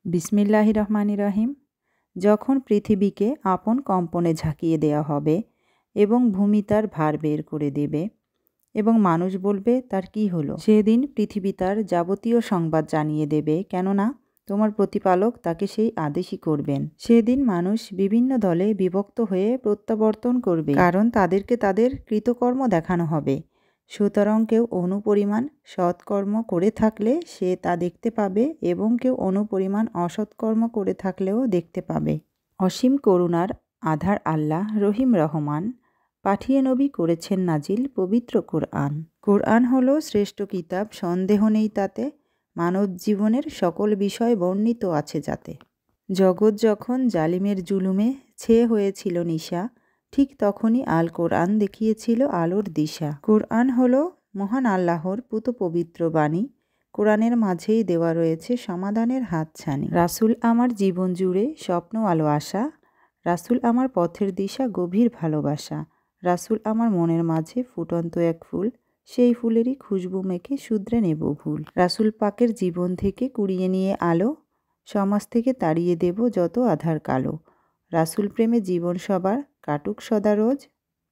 বিসমিল্লাহির রহমানির রহিম। যখন পৃথিবীকে আপন কম্পনে ঝাঁকিয়ে দেওয়া হবে এবং ভূমি তার ভার বের করে দেবে এবং মানুষ বলবে তার কি হলো, সেদিন পৃথিবী তার যাবতীয় সংবাদ জানিয়ে দেবে, কেননা তোমার প্রতিপালক তাকে সেই আদেশই করবেন। সেদিন মানুষ বিভিন্ন দলে বিভক্ত হয়ে প্রত্যাবর্তন করবে, কারণ তাদেরকে তাদের কৃতকর্ম দেখানো হবে। সুতরাং কেউ অনুপরিমাণ সৎকর্ম করে থাকলে সে তা দেখতে পাবে এবং কেউ অনুপরিমাণ অসৎকর্ম করে থাকলেও দেখতে পাবে। অসীম করুণার আধার আল্লাহ রহিম রহমান পাঠিয়ে নবী করেছেন নাজিল পবিত্র কোরআন। কোরআন হলো শ্রেষ্ঠ কিতাব, সন্দেহ নেই তাতে। মানব জীবনের সকল বিষয় বর্ণিত আছে যাতে। জগৎ যখন জালিমের জুলুমে ছেয়ে হয়েছিল নিশা, ঠিক তখনই আল কোরআন দেখিয়েছিল আলোর দিশা। কোরআন হলো মহান আল্লাহর পুত পবিত্র বাণী। কোরআনের মাঝেই দেওয়া রয়েছে সমাধানের হাতছানি। রাসূল আমার জীবন জুড়ে স্বপ্ন আলো আশা, রাসূল আমার পথের দিশা গভীর ভালোবাসা। রাসূল আমার মনের মাঝে ফুটন্ত এক ফুল, সেই ফুলেরই খুশবু মেখে শুধরে নেব ভুল। রাসূল পাকের জীবন থেকে কুড়িয়ে নিয়ে আলো, সমাজ থেকে তাড়িয়ে দেব যত আধার কালো। রাসূল প্রেমে জীবন সবার কাটুক সদা রোজ,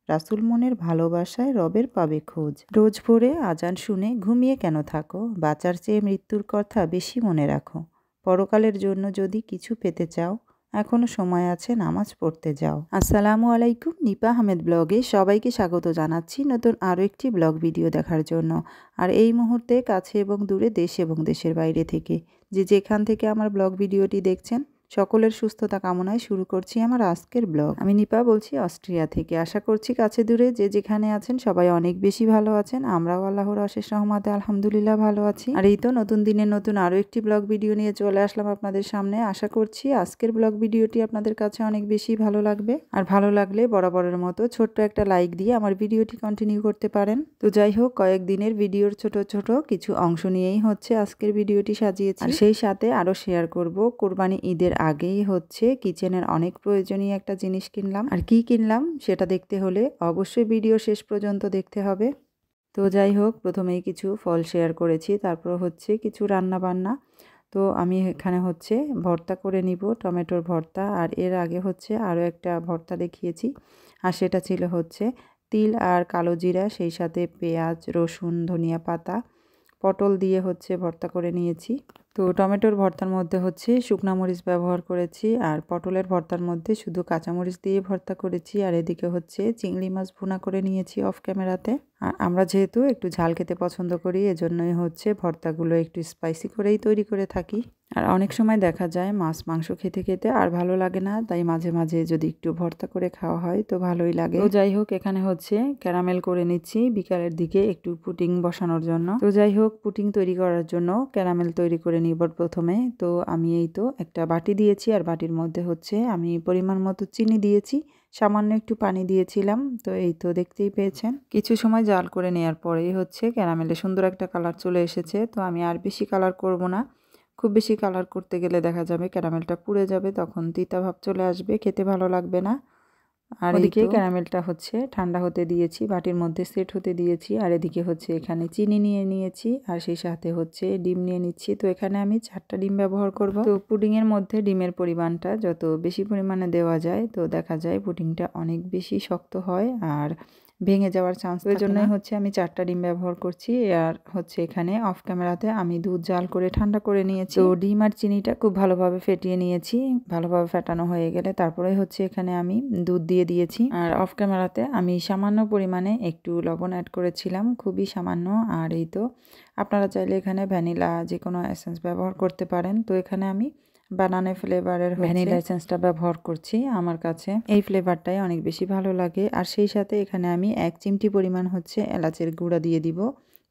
রাসূল মনের ভালোবাসায় রবের পাবে খোঁজ। রোজ ভোরে আজান শুনে ঘুমিয়ে কেন থাকো, বাঁচার চেয়ে মৃত্যুর কথা বেশি মনে রাখো। পরকালের জন্য যদি কিছু পেতে চাও, এখনও সময় আছে, নামাজ পড়তে যাও। আসসালামু আলাইকুম, নিপা আহমেদ ব্লগে সবাইকে স্বাগত জানাচ্ছি নতুন আরও একটি ব্লগ ভিডিও দেখার জন্য। আর এই মুহূর্তে কাছে এবং দূরে, দেশ এবং দেশের বাইরে থেকে যেখান থেকে আমার ব্লগ ভিডিওটি দেখছেন, সকলের সুস্থতা কামনায় শুরু করছি আমার আজকের ব্লগ। আমি নিপা বলছি অস্ট্রিয়া থেকে। আশা করছি কাছে দূরে যেখানে আছেন সবাই অনেক বেশি ভালো আছেন। আমরাও আল্লাহর অশেষ রহমতে আলহামদুলিল্লাহ ভালো আছি। আর এই তো নতুন দিনের নতুন আরও একটি ব্লগ ভিডিও নিয়ে চলে আসলাম আপনাদের সামনে। আশা করছি আজকের ব্লগ ভিডিওটি আপনাদের কাছে অনেক বেশি ভালো লাগবে। আর ভালো লাগলে বরাবরের মতো ছোট্ট একটা লাইক দিয়ে আমার ভিডিওটি কন্টিনিউ করতে পারেন। তো যাই হোক, কয়েকদিনের ভিডিওর ছোট ছোট কিছু অংশ নিয়েই হচ্ছে আজকের ভিডিওটি সাজিয়েছি। আর সেই সাথে আরও শেয়ার করব, কোরবানি ঈদের আগেই হচ্ছে কিচেনের অনেক প্রয়োজনীয় একটা জিনিস কিনলাম। আর কি কিনলাম সেটা দেখতে হলে অবশ্যই ভিডিও শেষ পর্যন্ত দেখতে হবে। তো যাই হোক, প্রথমেই কিছু ফল শেয়ার করেছি, তারপর হচ্ছে কিছু রান্না বান্না। তো আমি এখানে হচ্ছে ভর্তা করে নিব, টমেটোর ভর্তা। আর এর আগে হচ্ছে আরও একটা ভর্তা দেখিয়েছি, আর সেটা ছিল হচ্ছে তিল আর কালো জিরা, সেই সাথে পেঁয়াজ, রসুন, ধনিয়া পাতা, পটল দিয়ে হচ্ছে ভর্তা করে নিয়েছি। তো টমেটোর ভর্তার মধ্যে হচ্ছে শুকনা মরিচ ব্যবহার করেছি, আর পটলের ভর্তার মধ্যে শুধু কাঁচামরিচ দিয়ে ভর্তা করেছি। আর এদিকে হচ্ছে চিংড়ি মাছ ভুনা করে নিয়েছি অফ ক্যামেরাতে। আর আমরা যেহেতু একটু ঝাল খেতে পছন্দ করি, এজন্যই হচ্ছে ভর্তাগুলো একটু স্পাইসি করেই তৈরি করে থাকি। আর অনেক সময় দেখা যায় মাছ মাংস খেতে খেতে আর ভালো লাগে না, তাই মাঝে মাঝে যদি একটু ভর্তা করে খাওয়া হয় তো ভালোই লাগে। তো যাই হোক, এখানে হচ্ছে ক্যারামেল করে নিচ্ছি বিকালের দিকে একটু পুডিং বসানোর জন্য। তো যাই হোক, পুডিং তৈরি করার জন্য ক্যারামেল তৈরি করে নিব প্রথমে। তো আমি এই তো একটা বাটি দিয়েছি, আর বাটির মধ্যে হচ্ছে আমি পরিমাণ মতো চিনি দিয়েছি, সামান্য একটু পানি দিয়েছিলাম। তো এই তো দেখতেই পেয়েছেন, কিছু সময় জাল করে নেওয়ার পরেই হচ্ছে ক্যারামেলে সুন্দর একটা কালার চলে এসেছে। তো আমি আর বেশি কালার করব না, খুব বেশি কালার করতে গেলে দেখা যাবে ক্যারামেলটা পুড়ে যাবে, তখন তিতা ভাব চলে আসবে, খেতে ভালো লাগবে না। আর এদিকে ক্যারামেলটা হচ্ছে ঠান্ডা হতে দিয়েছি, বাটির মধ্যে সেট হতে দিয়েছি। আর এদিকে হচ্ছে এখানে চিনি নিয়ে নিয়েছি, আর সেই সাথে হচ্ছে ডিম নিয়ে নিচ্ছি। তো এখানে আমি 4টা ডিম ব্যবহার করব। তো পুডিংয়ের মধ্যে ডিমের পরিমাণটা যত বেশি পরিমাণে দেওয়া যায়, তো দেখা যায় পুডিংটা অনেক বেশি শক্ত হয় আর ভেঙে যাওয়ার চান্স। ওই জন্যই হচ্ছে আমি 4টা ডিম ব্যবহার করছি। আর হচ্ছে এখানে অফ ক্যামেরাতে আমি দুধ জাল করে ঠান্ডা করে নিয়েছি। তো ডিম আর চিনিটা খুব ভালোভাবে ফেটিয়ে নিয়েছি। ভালোভাবে ফেটানো হয়ে গেলে তারপরে হচ্ছে এখানে আমি দুধ দিয়ে দিয়েছি। আর অফ ক্যামেরাতে আমি সামান্য পরিমাণে একটু লবণ অ্যাড করেছিলাম, খুবই সামান্য। আর এই তো আপনারা চাইলে এখানে ভ্যানিলা যে কোনো এসেন্স ব্যবহার করতে পারেন। তো এখানে আমি বানানা ফ্লেভারের ভ্যানিলা এসেন্সটা ব্যবহার করছি। আমার কাছে এই ফ্লেভারটাই অনেক বেশি ভালো লাগে। আর সেই সাথে এখানে আমি 1 চিমটি পরিমাণ হচ্ছে এলাচের গুঁড়া দিয়ে দিব।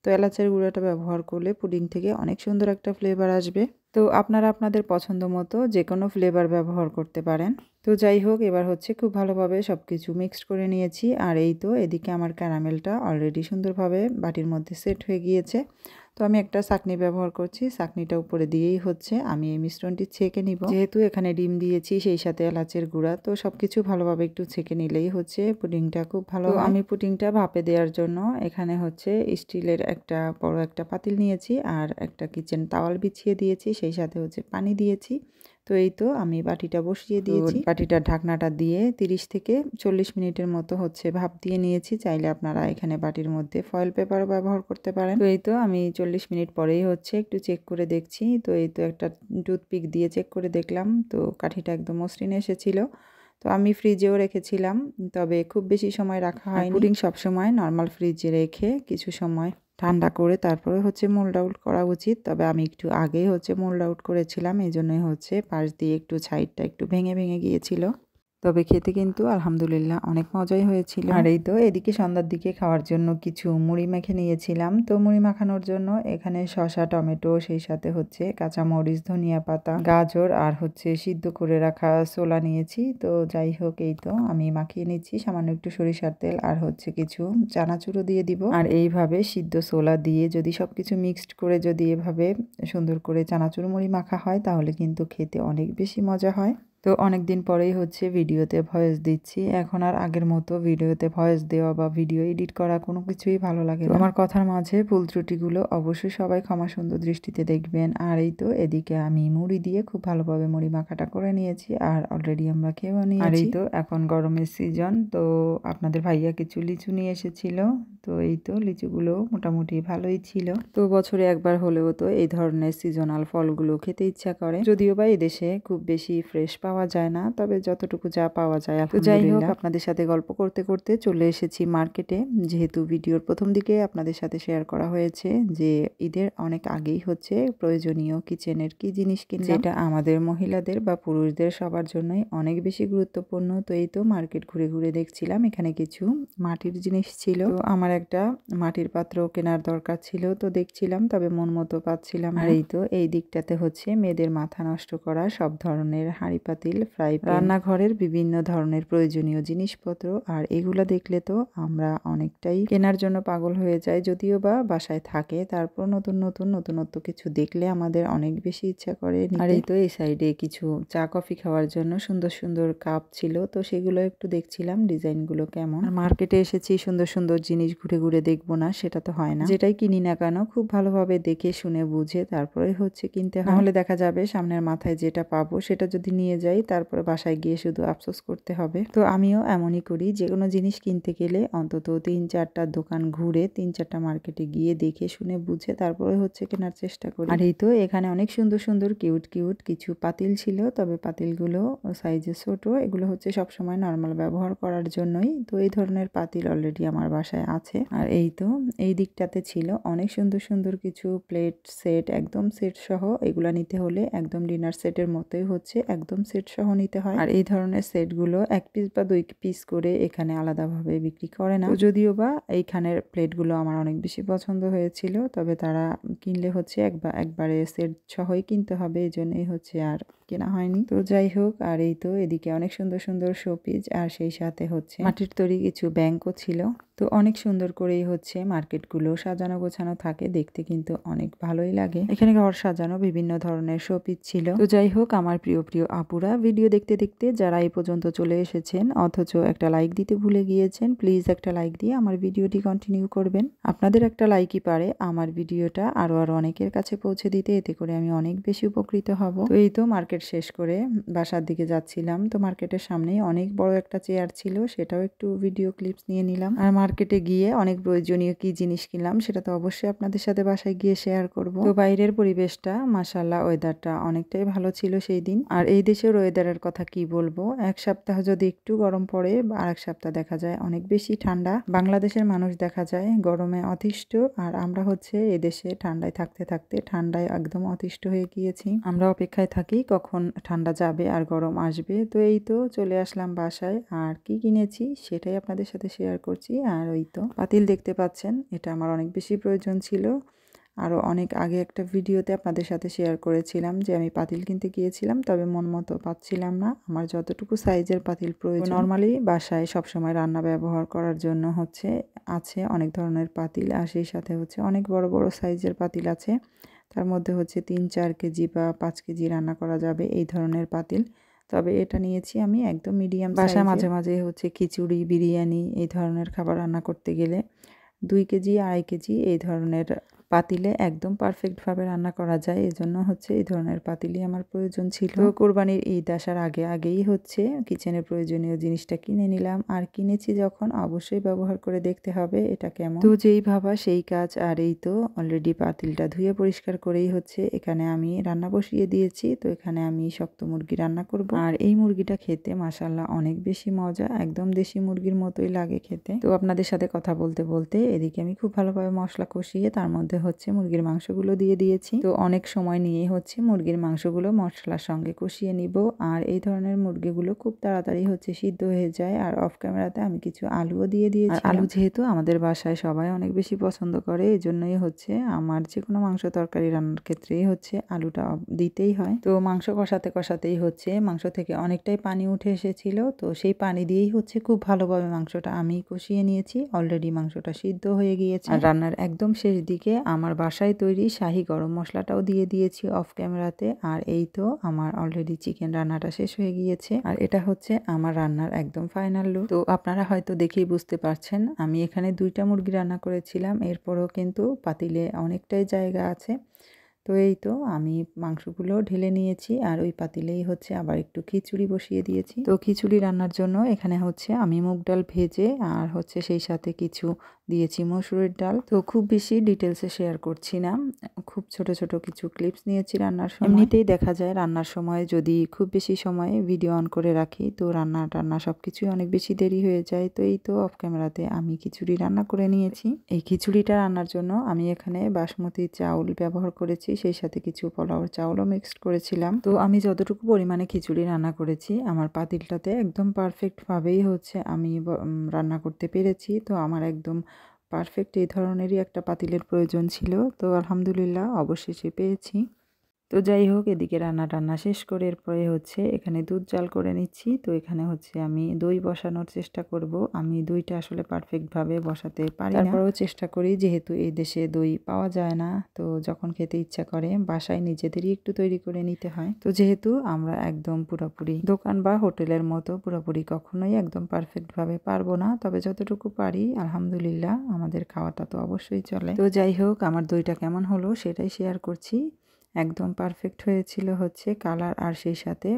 তো এলাচের গুঁড়াটা ব্যবহার করলে পুডিং থেকে অনেক সুন্দর একটা ফ্লেভার আসবে। তো আপনারা আপনাদের পছন্দ মতো যে কোনো ফ্লেভার ব্যবহার করতে পারেন। তো যাই হোক, এবার হচ্ছে খুব ভালোভাবে সব কিছু মিক্সড করে নিয়েছি। আর এই তো এদিকে আমার ক্যারামেলটা অলরেডি সুন্দরভাবে বাটির মধ্যে সেট হয়ে গিয়েছে। তো আমি একটা ছাঁকনি ব্যবহার করছি, ছাঁকনিটা উপরে দিয়েই হচ্ছে আমি এই মিশ্রণটি ছেঁকে নিব। যেহেতু এখানে ডিম দিয়েছি, সেই সাথে এলাচের গুঁড়া, তো সব কিছু ভালোভাবে একটু ছেঁকে নিলেই হচ্ছে পুডিংটা খুব ভালো হয়। আমি পুডিংটা ভাপে দেওয়ার জন্য এখানে হচ্ছে স্টিলের একটা বড় একটা পাতিল নিয়েছি, আর একটা কিচেন তাওয়াল বিছিয়ে দিয়েছি, সেই সাথে হচ্ছে পানি দিয়েছি। তো এই তো আমি বাটিটা বসিয়ে দিয়েছি। বাটিটার ঢাকনাটা দিয়ে 30 থেকে 40 মিনিটের মতো হচ্ছে ভাপ দিয়ে নিয়েছি। চাইলে আপনারা এখানে বাটির মধ্যে ফয়েল পেপারও ব্যবহার করতে পারেন। তো এই তো আমি 40 মিনিট পরেই হচ্ছে একটু চেক করে দেখছি। তো এই তো একটা টুথপিক দিয়ে চেক করে দেখলাম, তো কাঠিটা একদম মসৃণ এসেছিল। তো আমি ফ্রিজেও রেখেছিলাম, তবে খুব বেশি সময় রাখা হয়নি। পুডিং সবসময় নর্মাল ফ্রিজে রেখে কিছু সময় ঠান্ডা করে তারপরে হচ্ছে মোল্ড আউট করা উচিত। তবে আমি একটু আগেই হচ্ছে মোল্ড আউট করেছিলাম, এই জন্যই হচ্ছে পাশ দিয়ে একটু সাইডটা একটু ভেঙে ভেঙে গিয়েছিল। তবে খেতে কিন্তু আলহামদুলিল্লাহ অনেক মজাই হয়েছিল। আর এই তো এদিকে সন্ধ্যার দিকে খাওয়ার জন্য কিছু মুড়ি মেখে নিয়েছিলাম। তো মুড়ি মাখানোর জন্য এখানে শসা, টমেটো, সেই সাথে হচ্ছে কাঁচামরিচ, ধনিয়া পাতা, গাজর আর হচ্ছে সিদ্ধ করে রাখা ছোলা নিয়েছি। তো যাই হোক, এই তো আমি মাখিয়ে নিচ্ছি সামান্য একটু সরিষার তেল আর হচ্ছে কিছু চানাচুরও দিয়ে দিব। আর এইভাবে সিদ্ধ ছোলা দিয়ে যদি সবকিছু মিক্সড করে যদি এভাবে সুন্দর করে চানাচুর মুড়ি মাখা হয় তাহলে কিন্তু খেতে অনেক বেশি মজা হয়। তো অনেক দিন পরেই হচ্ছে ভিডিওতে ভয়েস দিচ্ছি। এখন আর আগের মতো ভিডিওতে ভয়েস দেওয়া বা ভিডিও এডিট করা কোনো কিছুই ভালো লাগে না। আমার কথার মাঝে ভুল ত্রুটিগুলো অবশ্যই সবাই ক্ষমা সুন্দর দৃষ্টিতে দেখবেন। আর এই তো এদিকে আমি মুড়ি দিয়ে খুব ভালোভাবে মুড়ি মাখাটা করে নিয়েছি আর অলরেডি আমরা খেয়েও নিয়েছি। আর এই তো এখন গরমের সিজন, তো আপনাদের ভাইয়া কিছু লিচু নিয়ে এসেছিল। তো এই তো লিচুগুলো মোটামুটি ভালোই ছিল। তো বছরে একবার হলেও তো এই ধরনের সিজনাল ফলগুলো খেতে ইচ্ছা করে, যদিও বা এদেশে খুব বেশি ফ্রেশ পাওয়া যায় না, তবে যতটুকু যা পাওয়া যায় আলহামদুলিল্লাহ। যাই হোক, আপনাদের সাথে গল্প করতে করতে চলে এসেছি মার্কেটে। যেহেতু ভিডিওর প্রথম দিকে আপনাদের সাথে শেয়ার করা হয়েছে যে ঈদের অনেক আগেই হচ্ছে প্রয়োজনীয় কিচেনের কি জিনিস কিনলাম, যেটা আমাদের মহিলাদের বা পুরুষদের সবার জন্যই অনেক বেশি গুরুত্বপূর্ণ। তো এই তো মার্কেট ঘুরে ঘুরে দেখছিলাম, এখানে কিছু মাটির জিনিস ছিল। তো আমার একটা মাটির পাত্র কেনার দরকার ছিল, তো দেখছিলাম, তবে মন মতো পাচ্ছিলাম। আর এই তো এই দিকটাতে হচ্ছে মেয়েদের মাথা নষ্ট করা সব ধরনের হাঁড়ি পাতিল, ফ্রাই প্যান, রান্নাঘরের বিভিন্ন ধরনের প্রয়োজনীয় জিনিসপত্র। আর এগুলা দেখলে তো আমরা অনেকটাই কেনার জন্য পাগল হয়ে যাই, যদিও বা বাসায় থাকে, তারপর নতুনত্ব কিছু দেখলে আমাদের অনেক বেশি ইচ্ছা করে। আর এই তো এই সাইডে কিছু চা কফি খাওয়ার জন্য সুন্দর সুন্দর কাপ ছিল, তো সেগুলো একটু দেখছিলাম ডিজাইনগুলো কেমন। আর মার্কেটে এসেছি সুন্দর সুন্দর জিনিস ঘুরে ঘুরে দেখবো না সেটা তো হয় না, যেটাই কিনি না কেন খুব ভালোভাবে দেখে শুনে বুঝে তারপরে হচ্ছে কিনতে হয়। নাহলে দেখা যাবে সামনের মাথায় যেটা পাবো সেটা যদি নিয়ে যাই তারপরে বাসায় গিয়ে শুধু আফসোস করতে হবে। তো আমিও এমনই করি, যে কোনো জিনিস কিনতে গেলে অন্তত 3-4টা দোকান ঘুরে 3-4টা মার্কেটে গিয়ে দেখে শুনে বুঝে তারপরে হচ্ছে কেনার চেষ্টা করি। আর এই তো এখানে অনেক সুন্দর সুন্দর কিউট কিছু পাতিল ছিল, তবে পাতিলগুলো সাইজে ছোট, এগুলো হচ্ছে সবসময় নর্মাল ব্যবহার করার জন্যই। তো এই ধরনের পাতিল অলরেডি আমার বাসায় আছে। আর এই তো এই দিকটাতে ছিল অনেক সুন্দর সুন্দর কিছু প্লেট সেট, একদম সেট সহ। এগুলা নিতে হলে একদম ডিনার সেটের মতোই হচ্ছে একদম সেট সহ নিতে হয়। আর এই ধরনের সেটগুলো 1 পিস বা 2 পিস করে এখানে আলাদাভাবে বিক্রি করে না। যদিও বা এইখানের প্লেটগুলো আমার অনেক বেশি পছন্দ হয়েছিল, তবে তারা কিনলে হচ্ছে একবারে সেট সহই কিনতে হবে, এই জন্যই হচ্ছে আর কেনা হয়নি। তো যাই হোক, আর এই তো এদিকে অনেক সুন্দর সুন্দর শোপিস আর সেই সাথে হচ্ছে মাটির তৈরি কিছু ব্যাংকও ছিল। তো অনেক সুন্দর করেই হচ্ছে মার্কেটগুলো সাজানো গোছানো থাকে, দেখতে কিন্তু অনেক ভালোই লাগে। এখানে ঘর সাজানো বিভিন্ন ধরনের শোপিস ছিল। তো যাই হোক, আমার প্রিয় প্রিয় আপুরা, ভিডিও দেখতে দেখতে যারা এই পর্যন্ত চলে এসেছেন অথচ একটা লাইক দিতে ভুলে গিয়েছেন, প্লিজ একটা লাইক দিয়ে আমার ভিডিওটি কন্টিনিউ করবেন। আপনাদের একটা লাইকই পারে আমার ভিডিওটা আরো অনেকের কাছে পৌঁছে দিতে, এতে করে আমি অনেক বেশি উপকৃত হব। তো এই তো মার্কেট শেষ করে বাসার দিকে যাচ্ছিলাম। তো মার্কেটের সামনেই অনেক বড় একটা চেয়ার ছিল, সেটাও একটু ভিডিও ক্লিপস নিয়ে নিলাম। আর মার্কেটে গিয়ে অনেক প্রয়োজনীয় কি জিনিস কিনলাম সেটা তো অবশ্যই আপনাদের সাথে বাসায় গিয়ে শেয়ার করব। তো বাইরের পরিবেশটা মাশাআল্লাহ, ওয়েদারটা অনেকটাই ভালো ছিল সেই দিন। আর এই দেশের ওয়েদারের কথা কি বলবো, এক সপ্তাহ যদি একটু গরম পড়ে আর এক সপ্তাহ দেখা যায় অনেক বেশি ঠান্ডা। বাংলাদেশের মানুষ দেখা যায় গরমে অতিষ্ঠ, আর আমরা হচ্ছে এদেশে ঠান্ডায় থাকতে থাকতে ঠান্ডায় একদম অতিষ্ঠ হয়ে গিয়েছি। আমরা অপেক্ষায় থাকি কখন ঠান্ডা যাবে আর গরম আসবে। তো এই তো চলে আসলাম বাসায়, আর কি কিনেছি সেটাই আপনাদের সাথে শেয়ার করছি। আর ওই তো পাতিল দেখতে পাচ্ছেন, এটা আমার অনেক বেশি প্রয়োজন ছিল। আরও অনেক আগে একটা ভিডিওতে আপনাদের সাথে শেয়ার করেছিলাম যে আমি পাতিল কিনতে গিয়েছিলাম, তবে মন মতো পাচ্ছিলাম না। আমার যতটুকু সাইজের পাতিল প্রয়োজন, নর্মালি বাসায় সবসময় রান্না ব্যবহার করার জন্য হচ্ছে আছে অনেক ধরনের পাতিল, আর সেই সাথে হচ্ছে অনেক বড় বড় সাইজের পাতিল আছে। তার মধ্যে হচ্ছে 3-4 কেজি বা 5 কেজি রান্না করা যাবে এই ধরনের পাতিল। তবে এটা নিয়েছি আমি একদম মিডিয়াম সাইজে। বাসায় মাঝে মাঝে হচ্ছে খিচুড়ি, বিরিয়ানি এই ধরনের খাবার রান্না করতে গেলে 2 কেজি 2.5 কেজি এই ধরনের পাতিলে একদম পারফেক্টভাবে রান্না করা যায়, এজন্য হচ্ছে এই ধরনের পাতিলই আমার প্রয়োজন ছিল। তো কোরবানির ঈদ আসার আগেই হচ্ছে কিচেনের প্রয়োজনীয় জিনিসটা কিনে নিলাম, আর কিনেছি যখন অবশ্যই ব্যবহার করে দেখতে হবে এটা কেমন। তো যেই ভাবা সেই কাজ, আর এই তো অলরেডি পাতিলটা ধুয়ে পরিষ্কার করেই হচ্ছে এখানে আমি রান্না বসিয়ে দিয়েছি। তো এখানে আমি শক্ত মুরগি রান্না করব, আর এই মুরগিটা খেতে মাশাআল্লাহ অনেক বেশি মজা, একদম দেশি মুরগির মতোই লাগে খেতে। তো আপনাদের সাথে কথা বলতে বলতে এদিকে আমি খুব ভালোভাবে মশলা কষিয়ে তার মধ্যে হচ্ছে মুরগির মাংসগুলো দিয়ে দিয়েছি। তো অনেক সময় নিয়ে হচ্ছে মুরগির মাংসগুলো মশলার সঙ্গে কষিয়ে নিব, আর এই ধরনের মুরগিগুলো খুব তাড়াতাড়ি হচ্ছে সিদ্ধ হয়ে যায়। আর অফ ক্যামেরাতে আমি কিছু আলুও দিয়ে দিয়েছি। আলু যেহেতু আমাদের বাসায় সবাই অনেক বেশি পছন্দ করে, এই জন্যই হচ্ছে আমার যে কোনো মাংস তরকারি রান্নার ক্ষেত্রেই হচ্ছে আলুটা দিতেই হয়। তো মাংস কষাতেই হচ্ছে মাংস থেকে অনেকটাই পানি উঠে এসেছিল, তো সেই পানি দিয়েই হচ্ছে খুব ভালোভাবে মাংসটা আমি কষিয়ে নিয়েছি। অলরেডি মাংসটা সিদ্ধ হয়ে গিয়েছে। আর রান্নার একদম শেষ দিকে আমার বাসায় তৈরি শাহি গরম মশলাটাও দিয়ে দিয়েছি অফ ক্যামেরাতে। আর এই তো আমার অলরেডি চিকেন রান্নাটা শেষ হয়ে গিয়েছে, আর এটা হচ্ছে আমার রান্নার একদম ফাইনাল লুক। তো আপনারা হয়তো দেখেই বুঝতে পারছেন আমি এখানে 2টা মুরগি রান্না করেছিলাম, এরপরও কিন্তু পাতিলে অনেকটাই জায়গা আছে। তো এই তো আমি মাংসগুলো ঢেলে নিয়েছি, আর ওই পাতিলেই হচ্ছে আবার একটু খিচুড়ি বসিয়ে দিয়েছি। তো খিচুড়ি রান্নার জন্য এখানে হচ্ছে আমি মুগ ডাল ভেজে আর হচ্ছে সেই সাথে কিছু দিয়েছি মসুরের ডাল। তো খুব বেশি ডিটেলসে শেয়ার করছি না, খুব ছোট ছোট কিছু ক্লিপস নিয়েছি রান্নার সময়। এমনিতেই দেখা যায় রান্নার সময় যদি খুব বেশি সময় ভিডিও অন করে রাখি তো রান্না সব কিছুই অনেক বেশি দেরি হয়ে যায়। তো এই তো অফ ক্যামেরাতে আমি খিচুড়ি রান্না করে নিয়েছি। এই খিচুড়িটা রান্নার জন্য আমি এখানে বাসমতি চাউল ব্যবহার করেছি, সেই সাথে কিছু পোলাওর চাউলও মিক্সড করেছিলাম। তো আমি যতটুকু পরিমাণে খিচুড়ি রান্না করেছি আমার পাতিলটাতে একদম পারফেক্টভাবেই হচ্ছে আমি রান্না করতে পেরেছি। তো আমার একদম পারফেক্ট এই ধরনেরই একটা পাতিলের প্রয়োজন ছিল, তো আলহামদুলিল্লাহ অবশেষে পেয়েছি। তো যাই হোক এদিকে রান্না শেষ করে এরপরে হচ্ছে এখানে দুধ জাল করে নিচ্ছি। তো এখানে হচ্ছে আমি দই বসানোর চেষ্টা করব। আমি দইটা আসলে পারফেক্টভাবে বসাতে পারি না, তারপরেও চেষ্টা করি, যেহেতু এই দেশে দই পাওয়া যায় না। তো যখন খেতে ইচ্ছা করে বাসায় নিজেদেরই একটু তৈরি করে নিতে হয়। তো যেহেতু আমরা একদম পুরোপুরি দোকান বা হোটেলের মতো পুরোপুরি কখনোই একদম পারফেক্টভাবে পারবো না, তবে যতটুকু পারি আলহামদুলিল্লাহ আমাদের খাওয়াটা তো অবশ্যই চলে। তো যাই হোক আমার দইটা কেমন হলো সেটাই শেয়ার করছি। একদম পারফেক্ট হয়েছিল হচ্ছে কালার আর সেই সাথে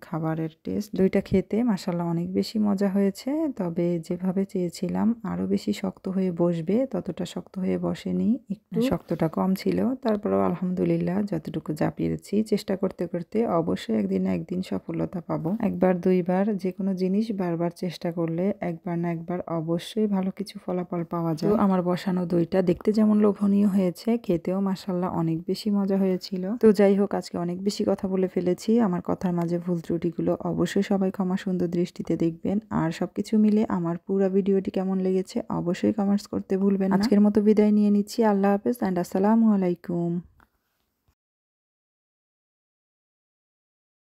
খাবারের টেস্ট। দইটা খেতে মাশাআল্লাহ অনেক বেশি মজা হয়েছে, তবে যেভাবে চেয়েছিলাম আরও বেশি শক্ত হয়ে বসবে ততটা শক্ত হয়ে বসেনি, একটু শক্তটা কম ছিল। তারপরেও আলহামদুলিল্লাহ যতটুকু যা পেরেছি চেষ্টা করতে করতে অবশ্যই একদিন না একদিন সফলতা পাবো। একবার দুইবার যে কোনো জিনিস বারবার চেষ্টা করলে একবার না একবার অবশ্যই ভালো কিছু ফলাফল পাওয়া যায়। তো আমার বসানো দইটা দেখতে যেমন লোভনীয় হয়েছে, খেতেও মাশাআল্লাহ অনেক বেশি মজা হয়েছিল। তো যাই হোক আজকে অনেক বেশি কথা বলে ফেলেছি, আমার কথার মাঝে ভুল ত্রুটিগুলো অবশ্যই সবাই ক্ষমা সুন্দর দৃষ্টিতে দেখবেন। আর সবকিছু মিলে আমার পুরো ভিডিওটি কেমন লেগেছে অবশ্যই কমেন্টস করতে ভুলবেন না। আজকের মতো বিদায় নিয়ে নিচ্ছি, আল্লাহ হাফেজ অ্যান্ড আসসালামু আলাইকুম।